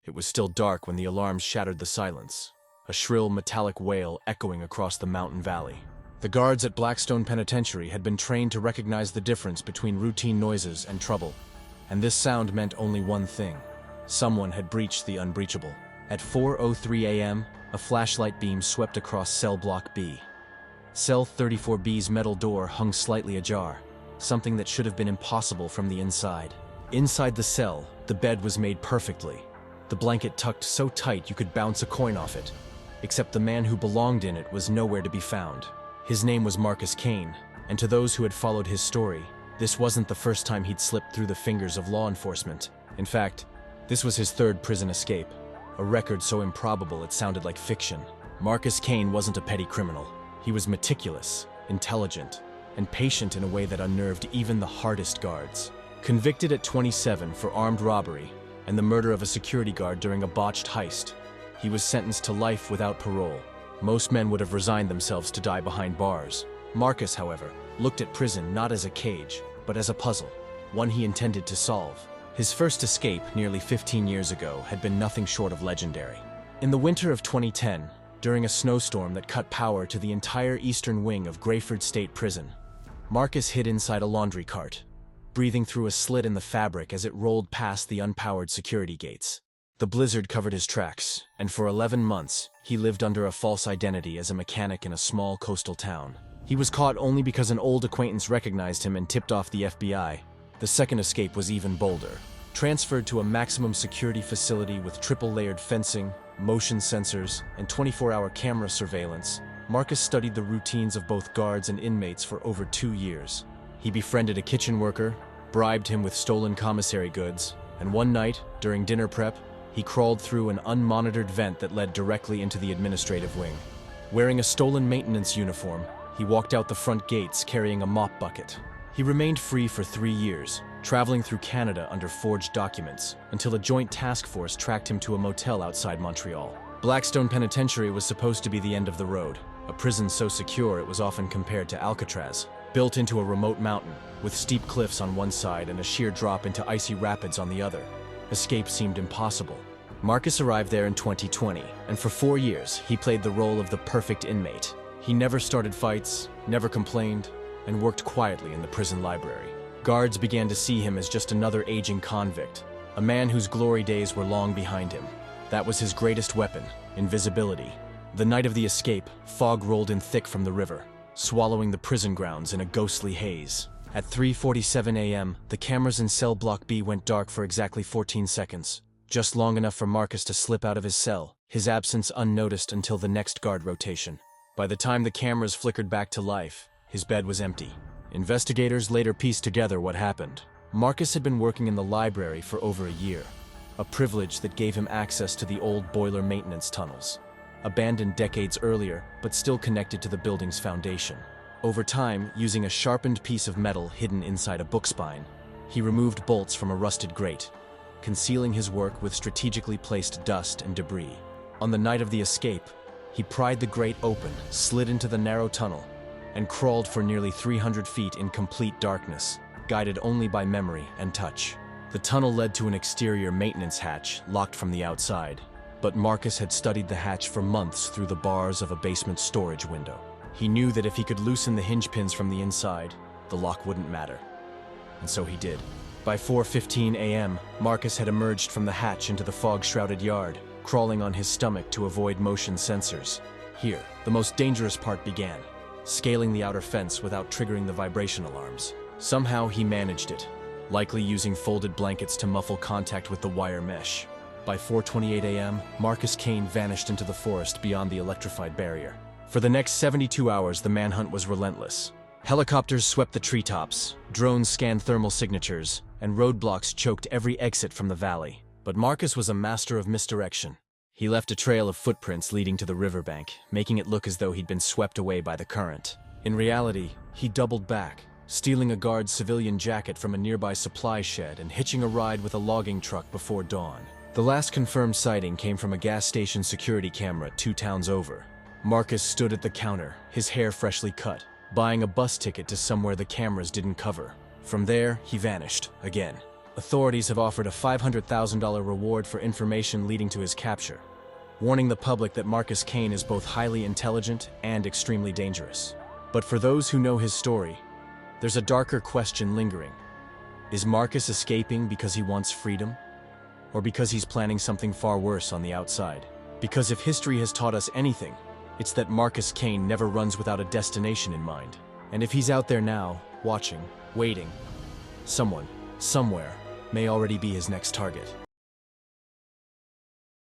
It was still dark when the alarms shattered the silence, a shrill metallic wail echoing across the mountain valley. The guards at Blackstone Penitentiary had been trained to recognize the difference between routine noises and trouble, and this sound meant only one thing. Someone had breached the unbreachable. At 4:03 a.m., a flashlight beam swept across cell block B. Cell 34B's metal door hung slightly ajar, something that should have been impossible from the inside. Inside the cell, the bed was made perfectly, the blanket tucked so tight you could bounce a coin off it, except the man who belonged in it was nowhere to be found. His name was Marcus Kane, and to those who had followed his story, this wasn't the first time he'd slipped through the fingers of law enforcement. In fact, this was his third prison escape, a record so improbable it sounded like fiction. Marcus Kane wasn't a petty criminal. He was meticulous, intelligent, and patient in a way that unnerved even the hardest guards. Convicted at 27 for armed robbery and the murder of a security guard during a botched heist, he was sentenced to life without parole. Most men would have resigned themselves to die behind bars. Marcus, however, looked at prison not as a cage, but as a puzzle, one he intended to solve. His first escape, nearly 15 years ago, had been nothing short of legendary. In the winter of 2010, during a snowstorm that cut power to the entire eastern wing of Grayford State Prison, Marcus hid inside a laundry cart, breathing through a slit in the fabric as it rolled past the unpowered security gates. The blizzard covered his tracks, and for 11 months, he lived under a false identity as a mechanic in a small coastal town. He was caught only because an old acquaintance recognized him and tipped off the FBI. The second escape was even bolder. Transferred to a maximum security facility with triple-layered fencing, motion sensors, and 24-hour camera surveillance, Marcus studied the routines of both guards and inmates for over 2 years. He befriended a kitchen worker, bribed him with stolen commissary goods, and one night, during dinner prep, he crawled through an unmonitored vent that led directly into the administrative wing. Wearing a stolen maintenance uniform, he walked out the front gates carrying a mop bucket. He remained free for 3 years, traveling through Canada under forged documents, until a joint task force tracked him to a motel outside Montreal. Blackstone Penitentiary was supposed to be the end of the road, a prison so secure it was often compared to Alcatraz. Built into a remote mountain, with steep cliffs on one side and a sheer drop into icy rapids on the other, escape seemed impossible. Marcus arrived there in 2020, and for 4 years, he played the role of the perfect inmate. He never started fights, never complained, and worked quietly in the prison library. Guards began to see him as just another aging convict, a man whose glory days were long behind him. That was his greatest weapon, invisibility. The night of the escape, fog rolled in thick from the river, swallowing the prison grounds in a ghostly haze. At 3:47 a.m., the cameras in cell block B went dark for exactly 14 seconds, just long enough for Marcus to slip out of his cell, his absence unnoticed until the next guard rotation. By the time the cameras flickered back to life, his bed was empty. Investigators later pieced together what happened. Marcus had been working in the library for over a year, a privilege that gave him access to the old boiler maintenance tunnels, abandoned decades earlier but still connected to the building's foundation. Over time, using a sharpened piece of metal hidden inside a book spine, he removed bolts from a rusted grate, concealing his work with strategically placed dust and debris. On the night of the escape, he pried the grate open, slid into the narrow tunnel, and crawled for nearly 300 feet in complete darkness, guided only by memory and touch. The tunnel led to an exterior maintenance hatch locked from the outside, but Marcus had studied the hatch for months through the bars of a basement storage window. He knew that if he could loosen the hinge pins from the inside, the lock wouldn't matter. And so he did. By 4:15 a.m., Marcus had emerged from the hatch into the fog-shrouded yard, crawling on his stomach to avoid motion sensors. Here, the most dangerous part began, scaling the outer fence without triggering the vibration alarms. Somehow he managed it, likely using folded blankets to muffle contact with the wire mesh. By 4:28 a.m., Marcus Kane vanished into the forest beyond the electrified barrier. For the next 72 hours, the manhunt was relentless. Helicopters swept the treetops, drones scanned thermal signatures, and roadblocks choked every exit from the valley. But Marcus was a master of misdirection. He left a trail of footprints leading to the riverbank, making it look as though he'd been swept away by the current. In reality, he doubled back, stealing a guard's civilian jacket from a nearby supply shed and hitching a ride with a logging truck before dawn. The last confirmed sighting came from a gas station security camera 2 towns over. Marcus stood at the counter, his hair freshly cut, buying a bus ticket to somewhere the cameras didn't cover. From there, he vanished, again. Authorities have offered a $500,000 reward for information leading to his capture, warning the public that Marcus Kane is both highly intelligent and extremely dangerous. But for those who know his story, there's a darker question lingering. Is Marcus escaping because he wants freedom? Or because he's planning something far worse on the outside? Because if history has taught us anything, it's that Marcus Kane never runs without a destination in mind. And if he's out there now, watching, waiting, someone, somewhere, may already be his next target.